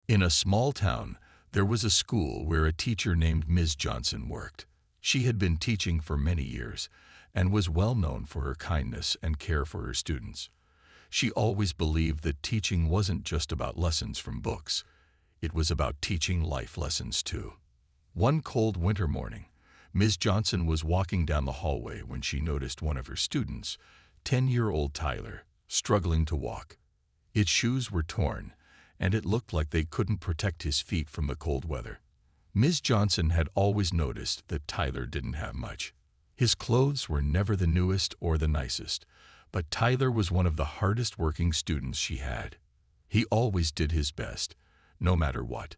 In a small town, there was a school where a teacher named Ms. Johnson worked. She had been teaching for many years and was well known for her kindness and care for her students. She always believed that teaching wasn't just about lessons from books. It was about teaching life lessons too. One cold winter morning, Ms. Johnson was walking down the hallway when she noticed one of her students, 10-year-old Tyler, struggling to walk. Its shoes were torn, and it looked like they couldn't protect his feet from the cold weather. Ms. Johnson had always noticed that Tyler didn't have much. His clothes were never the newest or the nicest, but Tyler was one of the hardest working students she had. He always did his best, no matter what.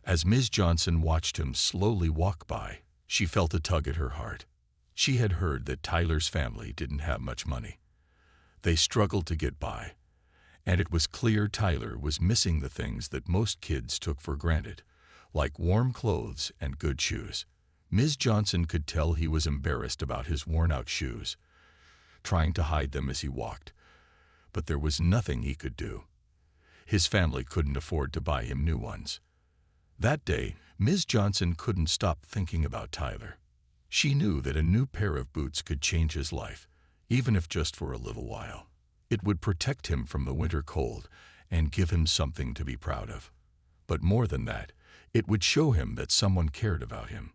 As Ms. Johnson watched him slowly walk by, she felt a tug at her heart. She had heard that Tyler's family didn't have much money. They struggled to get by, and it was clear Tyler was missing the things that most kids took for granted, like warm clothes and good shoes. Ms. Johnson could tell he was embarrassed about his worn-out shoes, trying to hide them as he walked, but there was nothing he could do. His family couldn't afford to buy him new ones. That day, Ms. Johnson couldn't stop thinking about Tyler. She knew that a new pair of boots could change his life, even if just for a little while. It would protect him from the winter cold and give him something to be proud of. But more than that, it would show him that someone cared about him.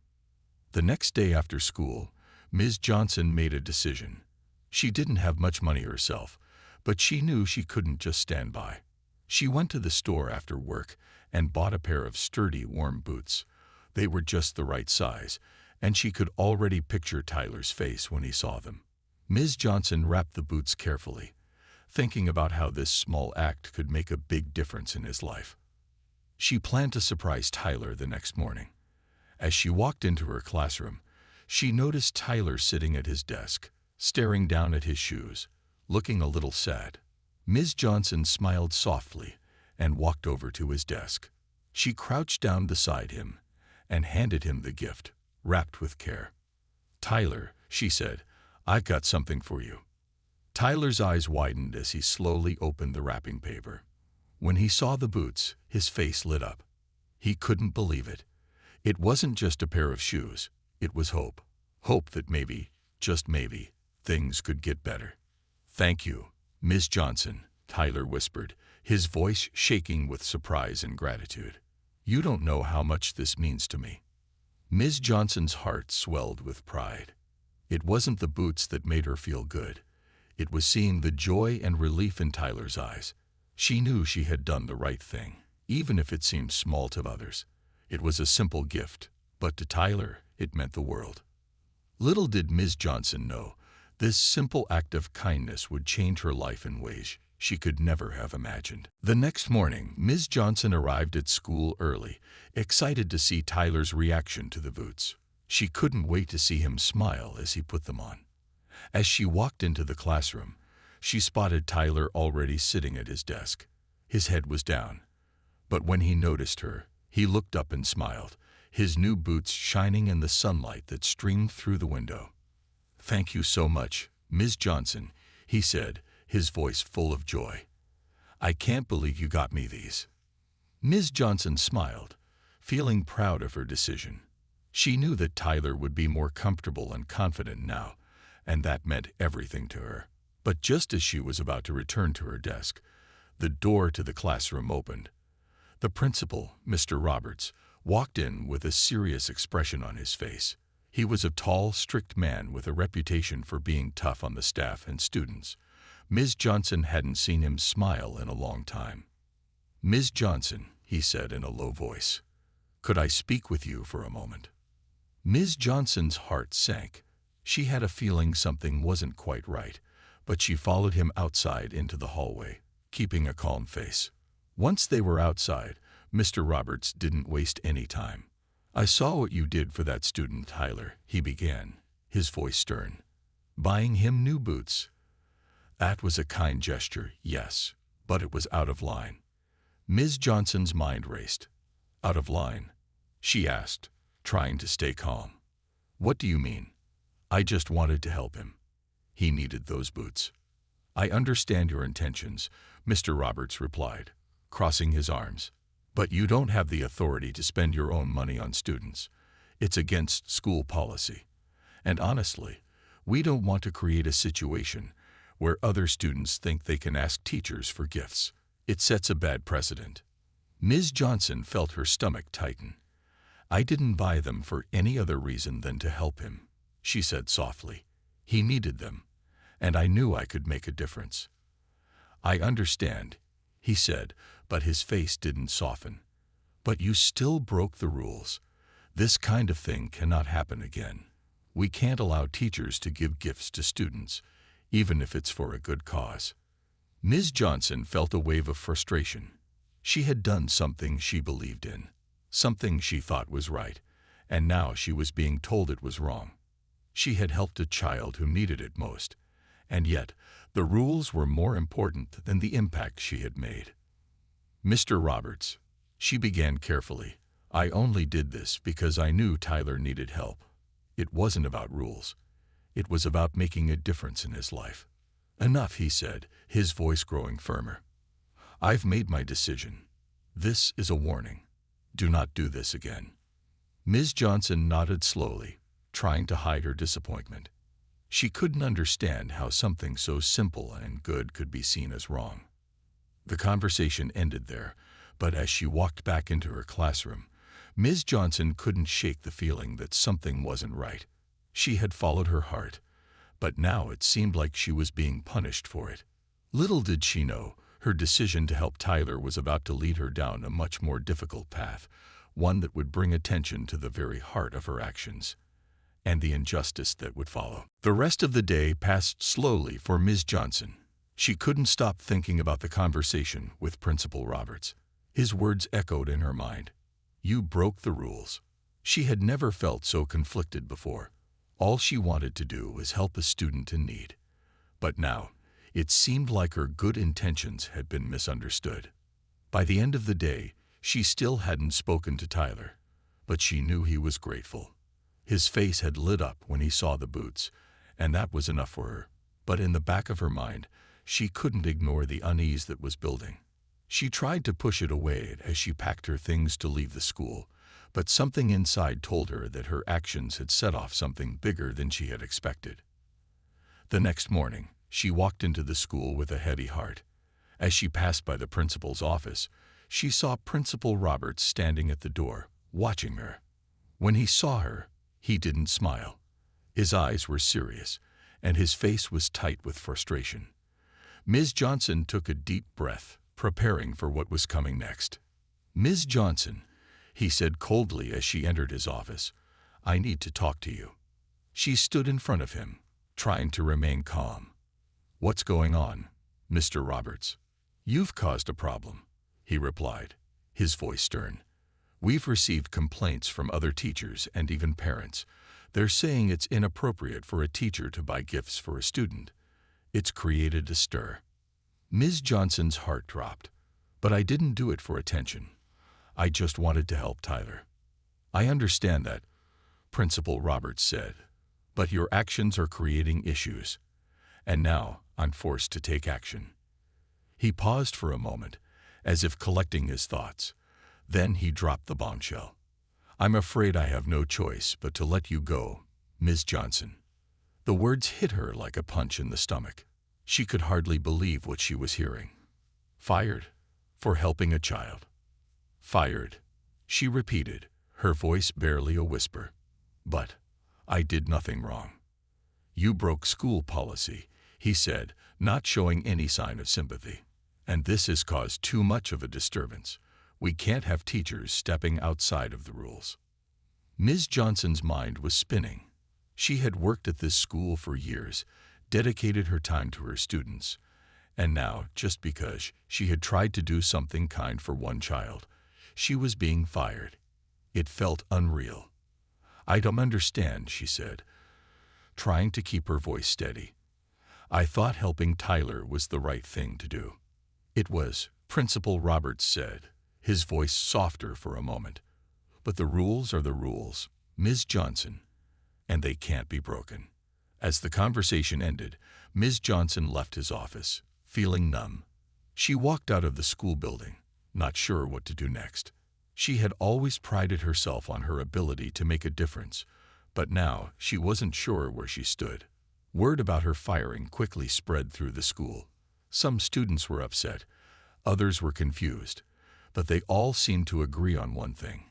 The next day after school, Ms. Johnson made a decision. She didn't have much money herself, but she knew she couldn't just stand by. She went to the store after work and bought a pair of sturdy, warm boots. They were just the right size, and she could already picture Tyler's face when he saw them. Ms. Johnson wrapped the boots carefully, thinking about how this small act could make a big difference in his life. She planned to surprise Tyler the next morning. As she walked into her classroom, she noticed Tyler sitting at his desk, staring down at his shoes, looking a little sad. Ms. Johnson smiled softly and walked over to his desk. She crouched down beside him and handed him the gift, wrapped with care. "Tyler," she said, "I've got something for you." Tyler's eyes widened as he slowly opened the wrapping paper. When he saw the boots, his face lit up. He couldn't believe it. It wasn't just a pair of shoes. It was hope. Hope that maybe, just maybe, things could get better. "Thank you, Ms. Johnson," Tyler whispered, his voice shaking with surprise and gratitude. "You don't know how much this means to me." Ms. Johnson's heart swelled with pride. It wasn't the boots that made her feel good. It was seeing the joy and relief in Tyler's eyes. She knew she had done the right thing, even if it seemed small to others. It was a simple gift, but to Tyler, it meant the world. Little did Ms. Johnson know, this simple act of kindness would change her life in ways she could never have imagined. The next morning, Ms. Johnson arrived at school early, excited to see Tyler's reaction to the boots. She couldn't wait to see him smile as he put them on. As she walked into the classroom, she spotted Tyler already sitting at his desk. His head was down, but when he noticed her, he looked up and smiled, his new boots shining in the sunlight that streamed through the window. "Thank you so much, Ms. Johnson," he said, his voice full of joy. "I can't believe you got me these." Ms. Johnson smiled, feeling proud of her decision. She knew that Tyler would be more comfortable and confident now, and that meant everything to her. But just as she was about to return to her desk, the door to the classroom opened. The principal, Mr. Roberts, walked in with a serious expression on his face. He was a tall, strict man with a reputation for being tough on the staff and students. Ms. Johnson hadn't seen him smile in a long time. "Ms. Johnson," he said in a low voice, "could I speak with you for a moment?" Ms. Johnson's heart sank. She had a feeling something wasn't quite right, but she followed him outside into the hallway, keeping a calm face. Once they were outside, Mr. Roberts didn't waste any time. "I saw what you did for that student, Tyler," he began, his voice stern. "Buying him new boots. That was a kind gesture, yes, but it was out of line." Ms. Johnson's mind raced. "Out of line?" she asked, trying to stay calm. "What do you mean?" "I just wanted to help him. He needed those boots." "I understand your intentions," Mr. Roberts replied, crossing his arms. But you don't have the authority to spend your own money on students. It's against school policy. And honestly, we don't want to create a situation where other students think they can ask teachers for gifts. It sets a bad precedent. Ms. Johnson felt her stomach tighten. I didn't buy them for any other reason than to help him, she said softly. He needed them, and I knew I could make a difference. I understand, he said, but his face didn't soften. But you still broke the rules. This kind of thing cannot happen again. We can't allow teachers to give gifts to students, even if it's for a good cause. Ms. Johnson felt a wave of frustration. She had done something she believed in, something she thought was right, and now she was being told it was wrong. She had helped a child who needed it most, and yet the rules were more important than the impact she had made. Mr. Roberts, she began carefully, I only did this because I knew Tyler needed help. It wasn't about rules. It was about making a difference in his life. Enough, he said, his voice growing firmer. I've made my decision. This is a warning. Do not do this again. Ms. Johnson nodded slowly, trying to hide her disappointment. She couldn't understand how something so simple and good could be seen as wrong. The conversation ended there, but as she walked back into her classroom, Ms. Johnson couldn't shake the feeling that something wasn't right. She had followed her heart, but now it seemed like she was being punished for it. Little did she know, her decision to help Tyler was about to lead her down a much more difficult path, one that would bring attention to the very heart of her actions, and the injustice that would follow. The rest of the day passed slowly for Ms. Johnson. She couldn't stop thinking about the conversation with Principal Roberts. His words echoed in her mind. You broke the rules. She had never felt so conflicted before. All she wanted to do was help a student in need. But now, it seemed like her good intentions had been misunderstood. By the end of the day, she still hadn't spoken to Tyler, but she knew he was grateful. His face had lit up when he saw the boots, and that was enough for her. But in the back of her mind, she couldn't ignore the unease that was building. She tried to push it away as she packed her things to leave the school, but something inside told her that her actions had set off something bigger than she had expected. The next morning, she walked into the school with a heavy heart. As she passed by the principal's office, she saw Principal Roberts standing at the door, watching her. When he saw her, he didn't smile. His eyes were serious, and his face was tight with frustration. Ms. Johnson took a deep breath, preparing for what was coming next. Ms. Johnson, he said coldly as she entered his office, I need to talk to you. She stood in front of him, trying to remain calm. What's going on, Mr. Roberts? You've caused a problem, he replied, his voice stern. We've received complaints from other teachers and even parents. They're saying it's inappropriate for a teacher to buy gifts for a student. It's created a stir. Ms. Johnson's heart dropped. But I didn't do it for attention. I just wanted to help Tyler. I understand that, Principal Roberts said, but your actions are creating issues. And now I'm forced to take action. He paused for a moment, as if collecting his thoughts. Then he dropped the bombshell. I'm afraid I have no choice but to let you go, Ms. Johnson. The words hit her like a punch in the stomach. She could hardly believe what she was hearing. Fired for helping a child. Fired, she repeated, her voice barely a whisper. But I did nothing wrong. You broke school policy, he said, not showing any sign of sympathy. And this has caused too much of a disturbance. We can't have teachers stepping outside of the rules. Ms. Johnson's mind was spinning. She had worked at this school for years, dedicated her time to her students, and now, just because she had tried to do something kind for one child, she was being fired. It felt unreal. I don't understand, she said, trying to keep her voice steady. I thought helping Tyler was the right thing to do. It was, Principal Roberts said, his voice softer for a moment. But the rules are the rules, Ms. Johnson, and they can't be broken. As the conversation ended, Ms. Johnson left his office, feeling numb. She walked out of the school building, not sure what to do next. She had always prided herself on her ability to make a difference, but now she wasn't sure where she stood. Word about her firing quickly spread through the school. Some students were upset, others were confused, but they all seemed to agree on one thing.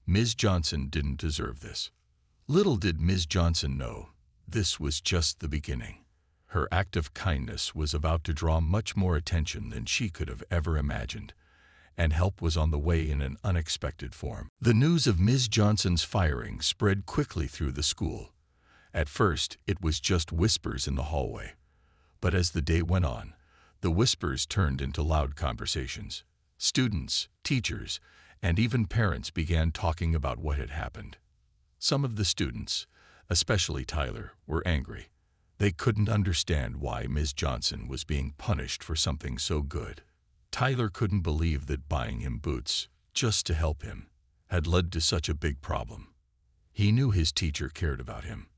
Ms. Johnson didn't deserve this. Little did Ms. Johnson know, this was just the beginning. Her act of kindness was about to draw much more attention than she could have ever imagined, and help was on the way in an unexpected form. The news of Ms. Johnson's firing spread quickly through the school. At first, it was just whispers in the hallway, but as the day went on, the whispers turned into loud conversations. Students, teachers, and even parents began talking about what had happened. Some of the students, especially Tyler, were angry. They couldn't understand why Ms. Johnson was being punished for something so good. Tyler couldn't believe that buying him boots, just to help him, had led to such a big problem. He knew his teacher cared about him,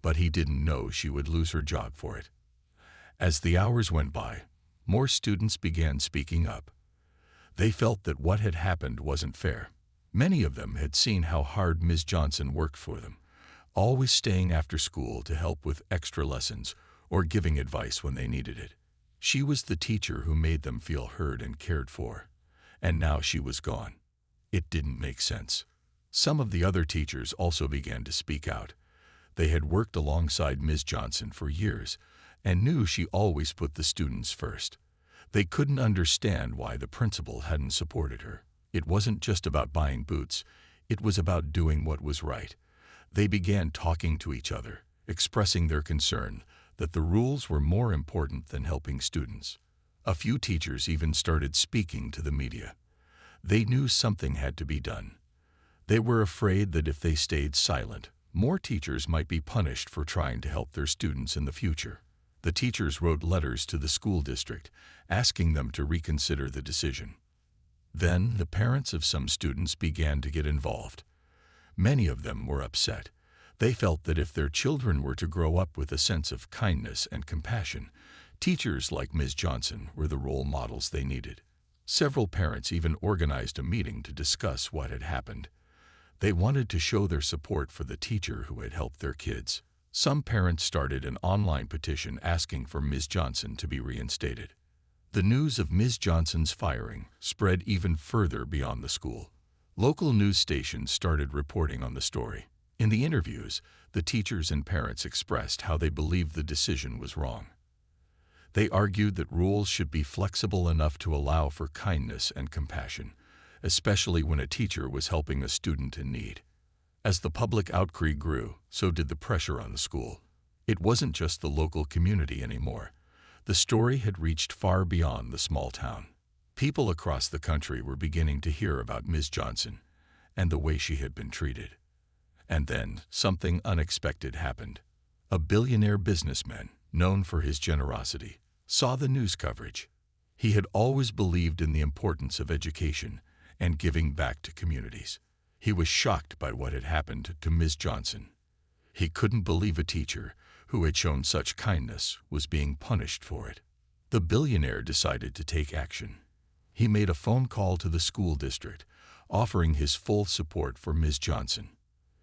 but he didn't know she would lose her job for it. As the hours went by, more students began speaking up. They felt that what had happened wasn't fair. Many of them had seen how hard Ms. Johnson worked for them, always staying after school to help with extra lessons or giving advice when they needed it. She was the teacher who made them feel heard and cared for, and now she was gone. It didn't make sense. Some of the other teachers also began to speak out. They had worked alongside Ms. Johnson for years and knew she always put the students first. They couldn't understand why the principal hadn't supported her. It wasn't just about buying boots, it was about doing what was right. They began talking to each other, expressing their concern that the rules were more important than helping students. A few teachers even started speaking to the media. They knew something had to be done. They were afraid that if they stayed silent, more teachers might be punished for trying to help their students in the future. The teachers wrote letters to the school district, asking them to reconsider the decision. Then the parents of some students began to get involved. Many of them were upset. They felt that if their children were to grow up with a sense of kindness and compassion, teachers like Ms. Johnson were the role models they needed. Several parents even organized a meeting to discuss what had happened. They wanted to show their support for the teacher who had helped their kids. Some parents started an online petition asking for Ms. Johnson to be reinstated. The news of Ms. Johnson's firing spread even further beyond the school. Local news stations started reporting on the story. In the interviews, the teachers and parents expressed how they believed the decision was wrong. They argued that rules should be flexible enough to allow for kindness and compassion, especially when a teacher was helping a student in need. As the public outcry grew, so did the pressure on the school. It wasn't just the local community anymore. The story had reached far beyond the small town. People across the country were beginning to hear about Ms. Johnson and the way she had been treated. And then something unexpected happened. A billionaire businessman, known for his generosity, saw the news coverage. He had always believed in the importance of education and giving back to communities. He was shocked by what had happened to Ms. Johnson. He couldn't believe a teacher who had shown such kindness was being punished for it. The billionaire decided to take action. He made a phone call to the school district, offering his full support for Ms. Johnson.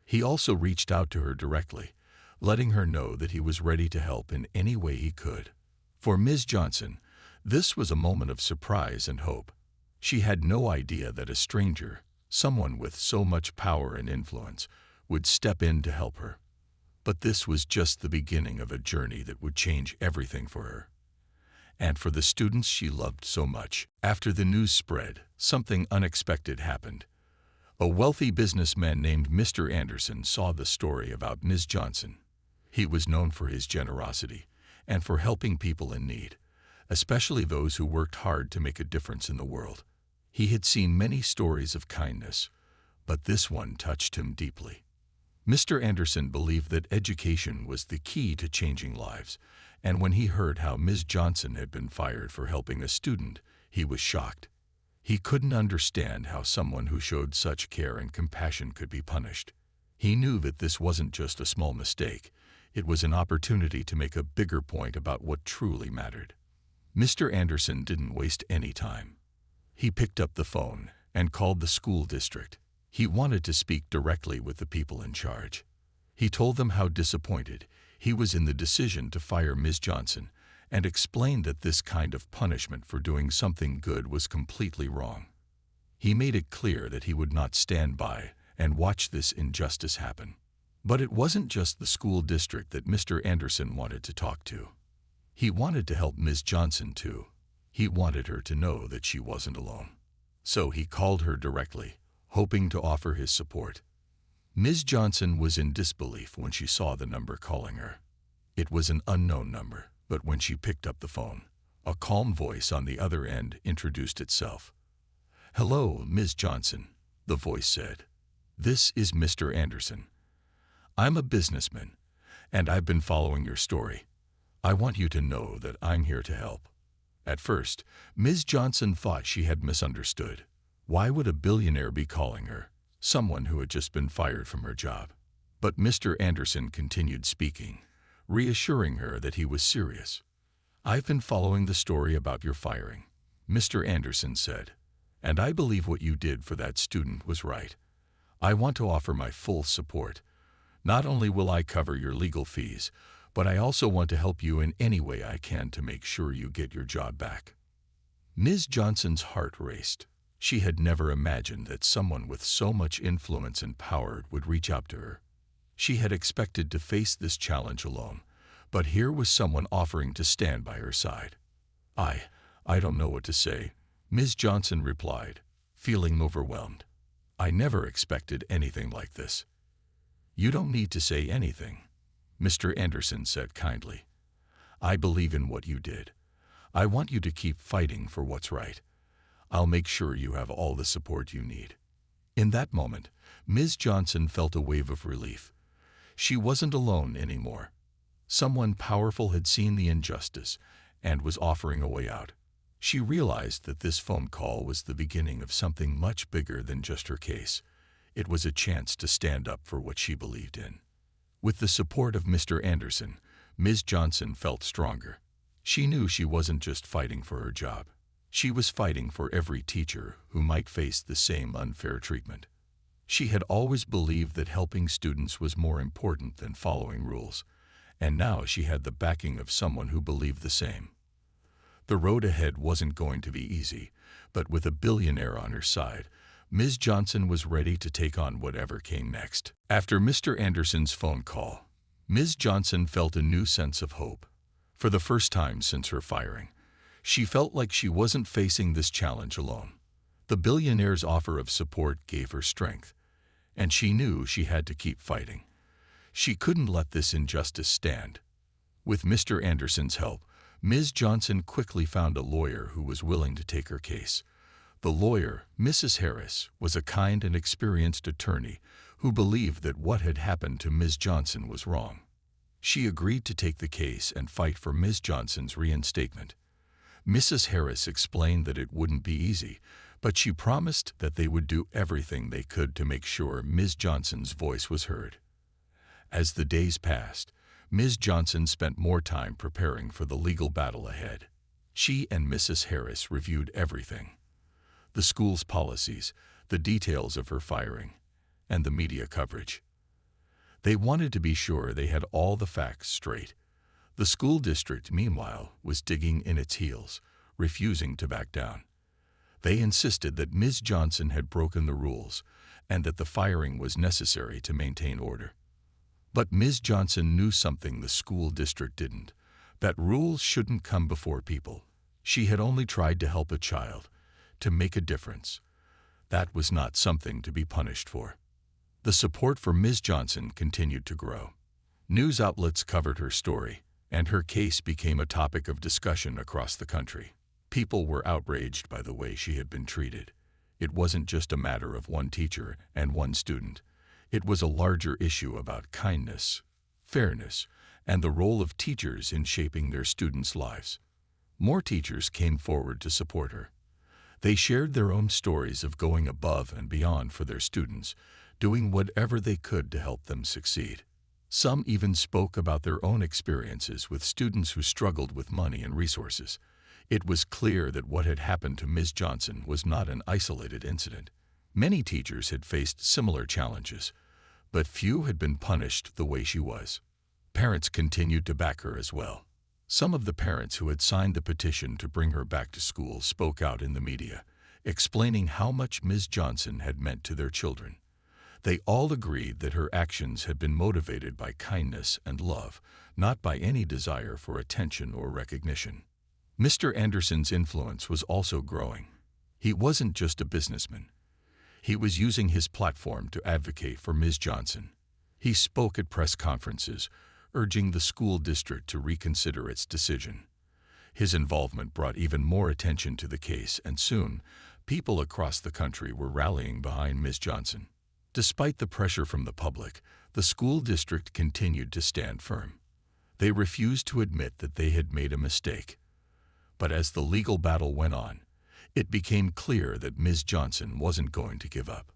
He also reached out to her directly, letting her know that he was ready to help in any way he could. For Ms. Johnson, this was a moment of surprise and hope. She had no idea that a stranger, someone with so much power and influence, would step in to help her. But this was just the beginning of a journey that would change everything for her. And for the students she loved so much. After the news spread, something unexpected happened. A wealthy businessman named Mr. Anderson saw the story about Ms. Johnson. He was known for his generosity and for helping people in need, especially those who worked hard to make a difference in the world. He had seen many stories of kindness, but this one touched him deeply. Mr. Anderson believed that education was the key to changing lives, and when he heard how Ms. Johnson had been fired for helping a student, he was shocked. He couldn't understand how someone who showed such care and compassion could be punished. He knew that this wasn't just a small mistake. It was an opportunity to make a bigger point about what truly mattered. Mr. Anderson didn't waste any time. He picked up the phone and called the school district. He wanted to speak directly with the people in charge. He told them how disappointed he was in the decision to fire Ms. Johnson and explained that this kind of punishment for doing something good was completely wrong. He made it clear that he would not stand by and watch this injustice happen. But it wasn't just the school district that Mr. Anderson wanted to talk to. He wanted to help Ms. Johnson too. He wanted her to know that she wasn't alone. So he called her directly, hoping to offer his support. Ms. Johnson was in disbelief when she saw the number calling her. It was an unknown number, but when she picked up the phone, a calm voice on the other end introduced itself. "Hello, Ms. Johnson," the voice said. "This is Mr. Anderson. I'm a businessman, and I've been following your story. I want you to know that I'm here to help." At first, Ms. Johnson thought she had misunderstood. Why would a billionaire be calling her, someone who had just been fired from her job? But Mr. Anderson continued speaking, reassuring her that he was serious. "I've been following the story about your firing," Mr. Anderson said, "and I believe what you did for that student was right. I want to offer my full support. Not only will I cover your legal fees, but I also want to help you in any way I can to make sure you get your job back." Ms. Johnson's heart raced. She had never imagined that someone with so much influence and power would reach out to her. She had expected to face this challenge alone, but here was someone offering to stand by her side. I don't know what to say," Ms. Johnson replied, feeling overwhelmed. "I never expected anything like this." "You don't need to say anything," Mr. Anderson said kindly. "I believe in what you did. I want you to keep fighting for what's right. I'll make sure you have all the support you need." In that moment, Ms. Johnson felt a wave of relief. She wasn't alone anymore. Someone powerful had seen the injustice and was offering a way out. She realized that this phone call was the beginning of something much bigger than just her case. It was a chance to stand up for what she believed in. With the support of Mr. Anderson, Ms. Johnson felt stronger. She knew she wasn't just fighting for her job. She was fighting for every teacher who might face the same unfair treatment. She had always believed that helping students was more important than following rules, and now she had the backing of someone who believed the same. The road ahead wasn't going to be easy, but with a billionaire on her side, Ms. Johnson was ready to take on whatever came next. After Mr. Anderson's phone call, Ms. Johnson felt a new sense of hope. For the first time since her firing, she felt like she wasn't facing this challenge alone. The billionaire's offer of support gave her strength, and she knew she had to keep fighting. She couldn't let this injustice stand. With Mr. Anderson's help, Ms. Johnson quickly found a lawyer who was willing to take her case. The lawyer, Mrs. Harris, was a kind and experienced attorney who believed that what had happened to Ms. Johnson was wrong. She agreed to take the case and fight for Ms. Johnson's reinstatement. Mrs. Harris explained that it wouldn't be easy, but she promised that they would do everything they could to make sure Ms. Johnson's voice was heard. As the days passed, Ms. Johnson spent more time preparing for the legal battle ahead. She and Mrs. Harris reviewed everything: the school's policies, the details of her firing, and the media coverage. They wanted to be sure they had all the facts straight. The school district, meanwhile, was digging in its heels, refusing to back down. They insisted that Ms. Johnson had broken the rules and that the firing was necessary to maintain order. But Ms. Johnson knew something the school district didn't: that rules shouldn't come before people. She had only tried to help a child, to make a difference. That was not something to be punished for. The support for Ms. Johnson continued to grow. News outlets covered her story, and her case became a topic of discussion across the country. People were outraged by the way she had been treated. It wasn't just a matter of one teacher and one student. It was a larger issue about kindness, fairness, and the role of teachers in shaping their students' lives. More teachers came forward to support her. They shared their own stories of going above and beyond for their students, doing whatever they could to help them succeed. Some even spoke about their own experiences with students who struggled with money and resources. It was clear that what had happened to Ms. Johnson was not an isolated incident. Many teachers had faced similar challenges, but few had been punished the way she was. Parents continued to back her as well. Some of the parents who had signed the petition to bring her back to school spoke out in the media, explaining how much Ms. Johnson had meant to their children. They all agreed that her actions had been motivated by kindness and love, not by any desire for attention or recognition. Mr. Anderson's influence was also growing. He wasn't just a businessman. He was using his platform to advocate for Ms. Johnson. He spoke at press conferences, urging the school district to reconsider its decision. His involvement brought even more attention to the case, and soon, people across the country were rallying behind Ms. Johnson. Despite the pressure from the public, the school district continued to stand firm. They refused to admit that they had made a mistake. But as the legal battle went on, it became clear that Ms. Johnson wasn't going to give up.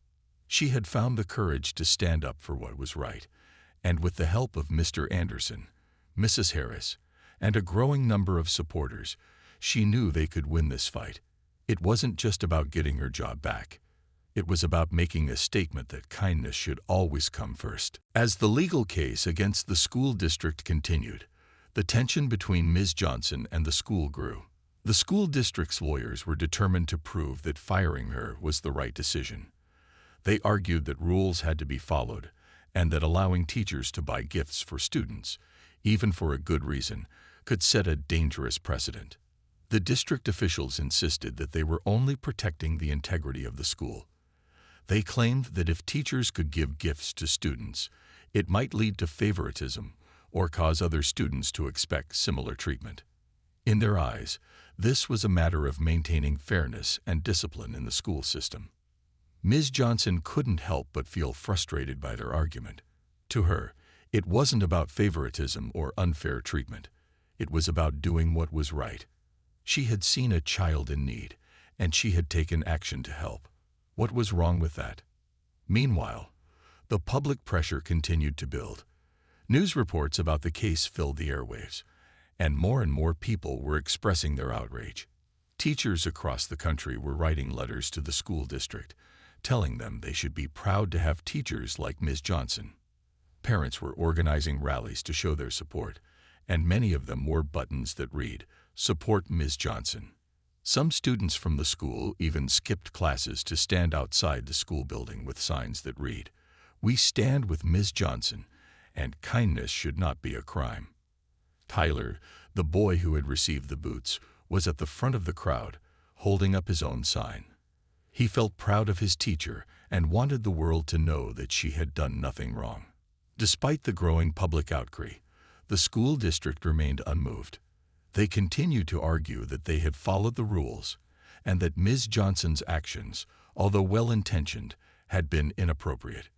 She had found the courage to stand up for what was right, and with the help of Mr. Anderson, Mrs. Harris, and a growing number of supporters, she knew they could win this fight. It wasn't just about getting her job back. It was about making a statement that kindness should always come first. As the legal case against the school district continued, the tension between Ms. Johnson and the school grew. The school district's lawyers were determined to prove that firing her was the right decision. They argued that rules had to be followed, and that allowing teachers to buy gifts for students, even for a good reason, could set a dangerous precedent. The district officials insisted that they were only protecting the integrity of the school. They claimed that if teachers could give gifts to students, it might lead to favoritism or cause other students to expect similar treatment. In their eyes, this was a matter of maintaining fairness and discipline in the school system. Ms. Johnson couldn't help but feel frustrated by their argument. To her, it wasn't about favoritism or unfair treatment. It was about doing what was right. She had seen a child in need, and she had taken action to help. What was wrong with that? Meanwhile, the public pressure continued to build. News reports about the case filled the airwaves, and more people were expressing their outrage. Teachers across the country were writing letters to the school district, telling them they should be proud to have teachers like Ms. Johnson. Parents were organizing rallies to show their support, and many of them wore buttons that read, "Support Ms. Johnson." Some students from the school even skipped classes to stand outside the school building with signs that read, "We stand with Ms. Johnson, and kindness should not be a crime." Tyler, the boy who had received the boots, was at the front of the crowd, holding up his own sign. He felt proud of his teacher and wanted the world to know that she had done nothing wrong. Despite the growing public outcry, the school district remained unmoved. They continued to argue that they had followed the rules and that Ms. Johnson's actions, although well-intentioned, had been inappropriate.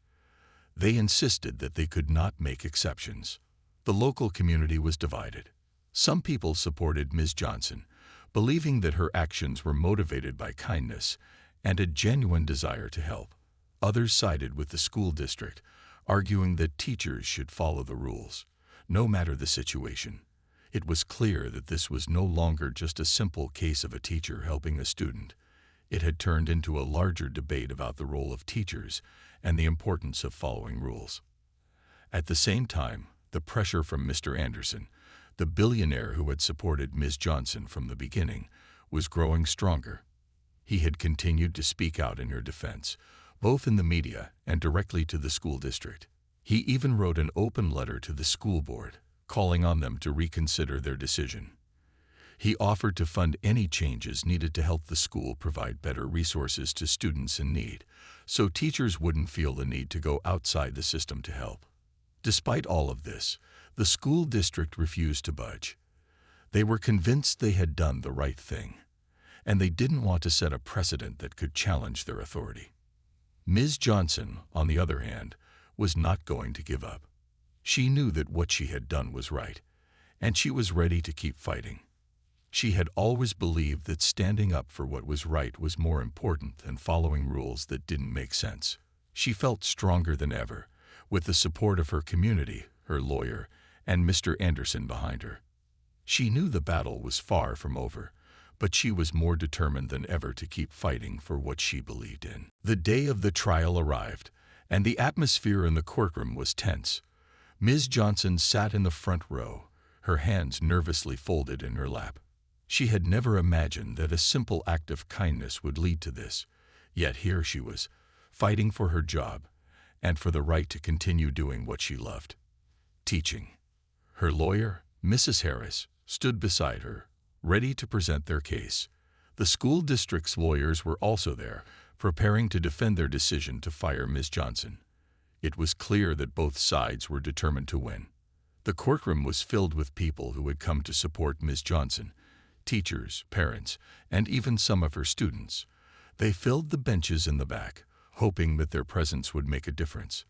They insisted that they could not make exceptions. The local community was divided. Some people supported Ms. Johnson, believing that her actions were motivated by kindness and a genuine desire to help. Others sided with the school district, arguing that teachers should follow the rules, no matter the situation. It was clear that this was no longer just a simple case of a teacher helping a student. It had turned into a larger debate about the role of teachers and the importance of following rules. At the same time, the pressure from Mr. Anderson, the billionaire who had supported Ms. Johnson from the beginning, was growing stronger. He had continued to speak out in her defense, both in the media and directly to the school district. He even wrote an open letter to the school board, calling on them to reconsider their decision. He offered to fund any changes needed to help the school provide better resources to students in need, so teachers wouldn't feel the need to go outside the system to help. Despite all of this, the school district refused to budge. They were convinced they had done the right thing, and they didn't want to set a precedent that could challenge their authority. Ms. Johnson, on the other hand, was not going to give up. She knew that what she had done was right, and she was ready to keep fighting. She had always believed that standing up for what was right was more important than following rules that didn't make sense. She felt stronger than ever, with the support of her community, her lawyer, and Mr. Anderson behind her. She knew the battle was far from over, but she was more determined than ever to keep fighting for what she believed in. The day of the trial arrived, and the atmosphere in the courtroom was tense. Ms. Johnson sat in the front row, her hands nervously folded in her lap. She had never imagined that a simple act of kindness would lead to this, yet here she was, fighting for her job and for the right to continue doing what she loved: teaching. Her lawyer, Mrs. Harris, stood beside her, ready to present their case. The school district's lawyers were also there, preparing to defend their decision to fire Ms. Johnson. It was clear that both sides were determined to win. The courtroom was filled with people who had come to support Ms. Johnson: teachers, parents, and even some of her students. They filled the benches in the back, hoping that their presence would make a difference.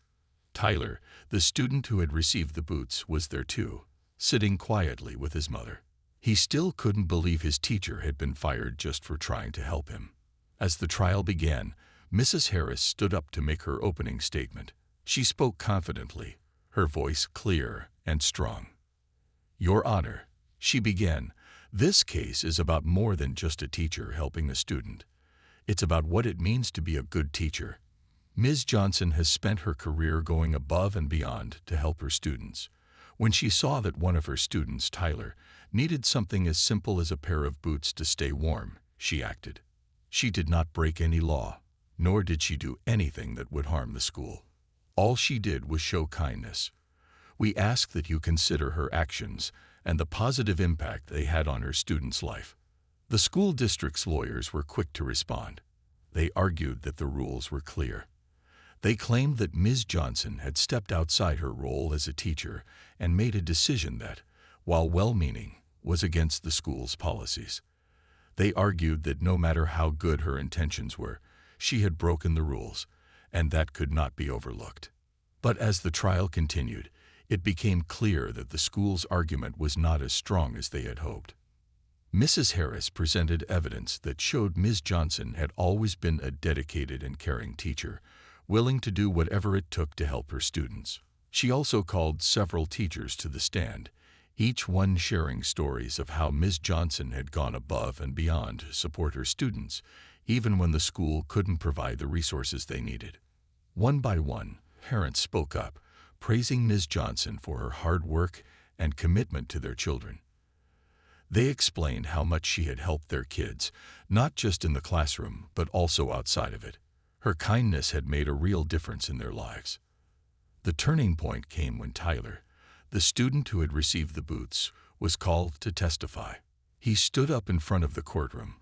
Tyler, the student who had received the boots, was there too, sitting quietly with his mother. He still couldn't believe his teacher had been fired just for trying to help him. As the trial began, Mrs. Harris stood up to make her opening statement. She spoke confidently, her voice clear and strong. "Your Honor," she began, "this case is about more than just a teacher helping a student. It's about what it means to be a good teacher. Ms. Johnson has spent her career going above and beyond to help her students. When she saw that one of her students, Tyler, needed something as simple as a pair of boots to stay warm, she acted. She did not break any law, nor did she do anything that would harm the school. All she did was show kindness. We ask that you consider her actions and the positive impact they had on her student's life." The school district's lawyers were quick to respond. They argued that the rules were clear. They claimed that Ms. Johnson had stepped outside her role as a teacher and made a decision that, while well-meaning, was against the school's policies. They argued that no matter how good her intentions were, she had broken the rules, and that could not be overlooked. But as the trial continued, it became clear that the school's argument was not as strong as they had hoped. Mrs. Harris presented evidence that showed Ms. Johnson had always been a dedicated and caring teacher, willing to do whatever it took to help her students. She also called several teachers to the stand, each one sharing stories of how Ms. Johnson had gone above and beyond to support her students, even when the school couldn't provide the resources they needed. One by one, parents spoke up, praising Ms. Johnson for her hard work and commitment to their children. They explained how much she had helped their kids, not just in the classroom, but also outside of it. Her kindness had made a real difference in their lives. The turning point came when Tyler, the student who had received the boots, was called to testify. He stood up in front of the courtroom,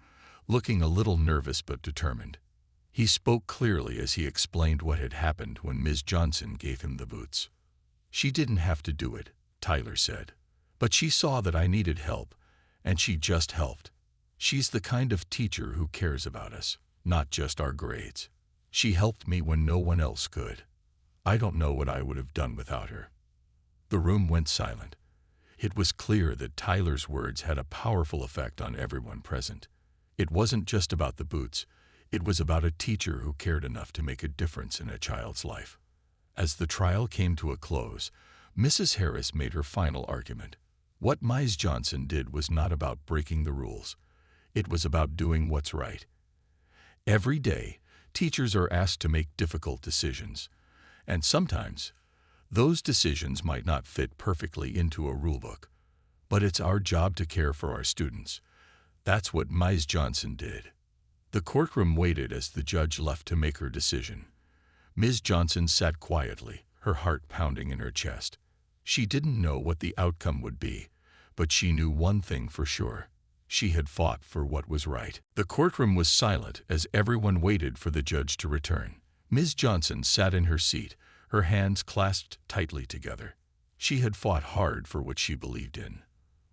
looking a little nervous but determined. He spoke clearly as he explained what had happened when Ms. Johnson gave him the boots. "She didn't have to do it," Tyler said, "but she saw that I needed help, and she just helped. She's the kind of teacher who cares about us, not just our grades. She helped me when no one else could. I don't know what I would have done without her." The room went silent. It was clear that Tyler's words had a powerful effect on everyone present. It wasn't just about the boots. It was about a teacher who cared enough to make a difference in a child's life. As the trial came to a close, Mrs. Harris made her final argument. What Ms. Johnson did was not about breaking the rules. It was about doing what's right. Every day, teachers are asked to make difficult decisions, and sometimes those decisions might not fit perfectly into a rulebook. But it's our job to care for our students. That's what Ms. Johnson did. The courtroom waited as the judge left to make her decision. Ms. Johnson sat quietly, her heart pounding in her chest. She didn't know what the outcome would be, but she knew one thing for sure. She had fought for what was right. The courtroom was silent as everyone waited for the judge to return. Ms. Johnson sat in her seat, her hands clasped tightly together. She had fought hard for what she believed in,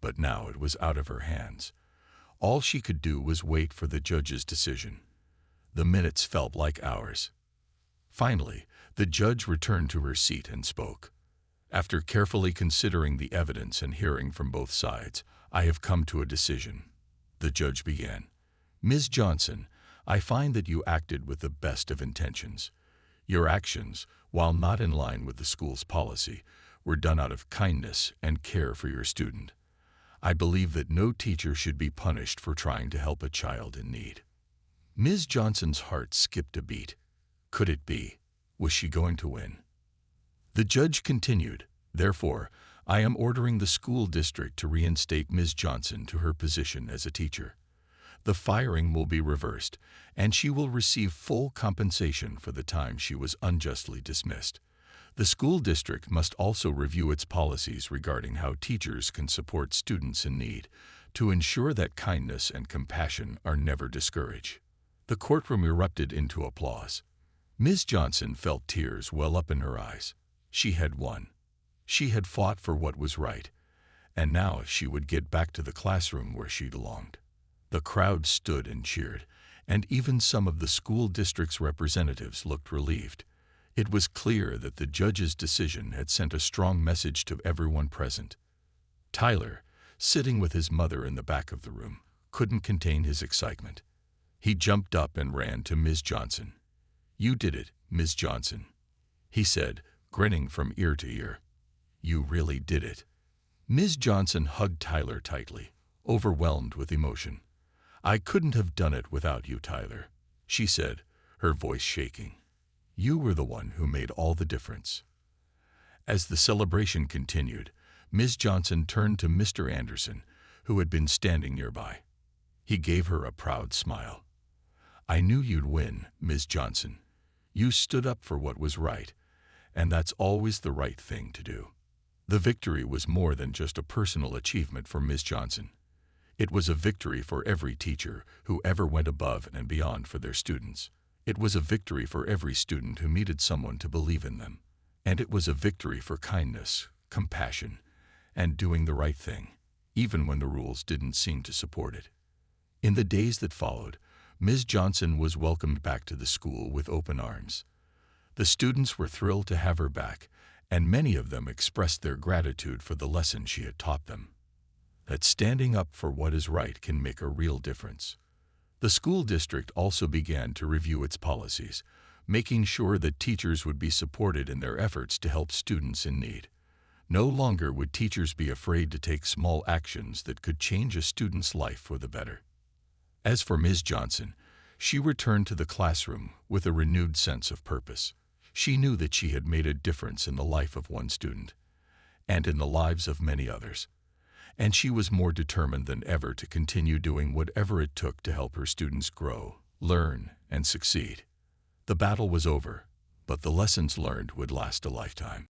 but now it was out of her hands. All she could do was wait for the judge's decision. The minutes felt like hours. Finally, the judge returned to her seat and spoke. "After carefully considering the evidence and hearing from both sides, I have come to a decision," the judge began. "Ms. Johnson, I find that you acted with the best of intentions. Your actions, while not in line with the school's policy, were done out of kindness and care for your student. I believe that no teacher should be punished for trying to help a child in need." Ms. Johnson's heart skipped a beat. Could it be? Was she going to win? The judge continued, "Therefore, I am ordering the school district to reinstate Ms. Johnson to her position as a teacher. The firing will be reversed, and she will receive full compensation for the time she was unjustly dismissed. The school district must also review its policies regarding how teachers can support students in need to ensure that kindness and compassion are never discouraged." The courtroom erupted into applause. Ms. Johnson felt tears well up in her eyes. She had won. She had fought for what was right, and now she would get back to the classroom where she belonged. The crowd stood and cheered, and even some of the school district's representatives looked relieved. It was clear that the judge's decision had sent a strong message to everyone present. Tyler, sitting with his mother in the back of the room, couldn't contain his excitement. He jumped up and ran to Ms. Johnson. "You did it, Ms. Johnson," he said, grinning from ear to ear. "You really did it." Ms. Johnson hugged Tyler tightly, overwhelmed with emotion. "I couldn't have done it without you, Tyler," she said, her voice shaking. "You were the one who made all the difference." As the celebration continued, Ms. Johnson turned to Mr. Anderson, who had been standing nearby. He gave her a proud smile. "I knew you'd win, Ms. Johnson. You stood up for what was right, and that's always the right thing to do." The victory was more than just a personal achievement for Ms. Johnson. It was a victory for every teacher who ever went above and beyond for their students. It was a victory for every student who needed someone to believe in them. And it was a victory for kindness, compassion, and doing the right thing, even when the rules didn't seem to support it. In the days that followed, Ms. Johnson was welcomed back to the school with open arms. The students were thrilled to have her back, and many of them expressed their gratitude for the lesson she had taught them. That standing up for what is right can make a real difference. The school district also began to review its policies, making sure that teachers would be supported in their efforts to help students in need. No longer would teachers be afraid to take small actions that could change a student's life for the better. As for Ms. Johnson, she returned to the classroom with a renewed sense of purpose. She knew that she had made a difference in the life of one student, and in the lives of many others. And she was more determined than ever to continue doing whatever it took to help her students grow, learn, and succeed. The battle was over, but the lessons learned would last a lifetime.